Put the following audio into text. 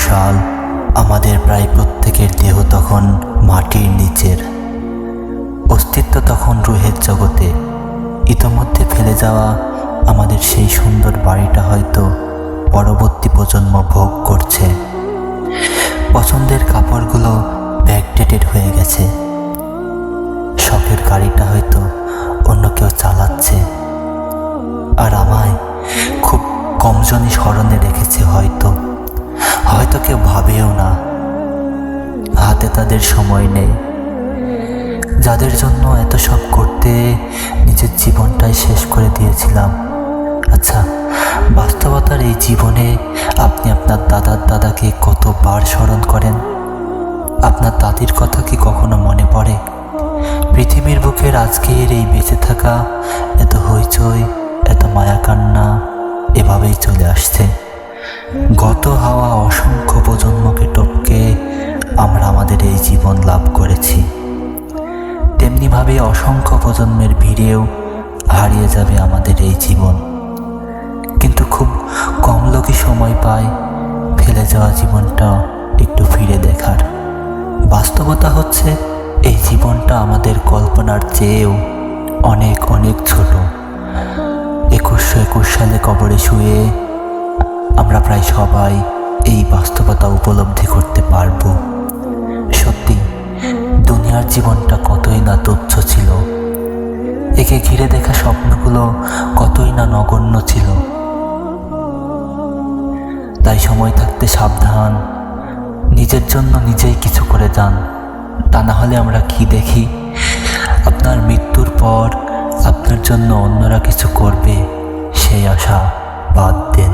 সাল। আমাদের প্রায় প্রত্যেকের দেহ তখন মাটির নিচের, অস্তিত্ব তখন রুহের জগতে। ইতোমধ্যে ফেলে যাওয়া আমাদের সেই সুন্দর বাড়িটা হয়তো পরবর্তী প্রজন্ম ভোগ করছে। পছন্দের কাপড়গুলো ব্যাকডেটেড হয়ে গেছে, শখের গাড়িটা হয়তো অন্য কেউ চালাচ্ছে, আর আমায় খুব কমজনই স্মরণে রেখেছে হয়তো কেউ ভাবেও না। হাতে তাদের সময় নেই, যাদের জন্য এত সব করতে নিজের জীবনটাই শেষ করে দিয়েছিলাম। আচ্ছা, বাস্তবতার এই জীবনে আপনি আপনার দাদার দাদাকে কতবার স্মরণ করেন? আপনার দাদির কথা কি কখনো মনে পড়ে? পৃথিবীর বুকের আজকের এই বেঁচে থাকা এত হইচই, এত মায়া কান্না এভাবেই চলে আসছে। গত হাওয়া অসংখ্য প্রজন্মকে টপকে আমরা আমাদের এই জীবন লাভ করেছি। তেমনিভাবে অসংখ্য প্রজন্মের ভিড়েও হারিয়ে যাবে আমাদের এই জীবন। কিন্তু খুব কম লোকই সময় পায় ফেলে যাওয়া জীবনটা একটু ফিরে দেখার। বাস্তবতা হচ্ছে এই জীবনটা আমাদের কল্পনার চেয়েও অনেক অনেক ছোট। 2121 সালে কবরে শুয়ে আমরা প্রায় সবাই এই বাস্তবতা উপলব্ধি করতে পারবো। সত্যি দুনিয়ার জীবনটা কতই না তুচ্ছ ছিল, একে ঘিরে দেখা স্বপ্নগুলো কতই না নগণ্য ছিল। তাই সময় থাকতে সাবধান, নিজের জন্য নিজেই কিছু করে যান। তা না হলে আমরা কি দেখি, আপনার মৃত্যুর পর আপনার জন্য অন্যরা কিছু করবে সেই আশা বাদ দেন।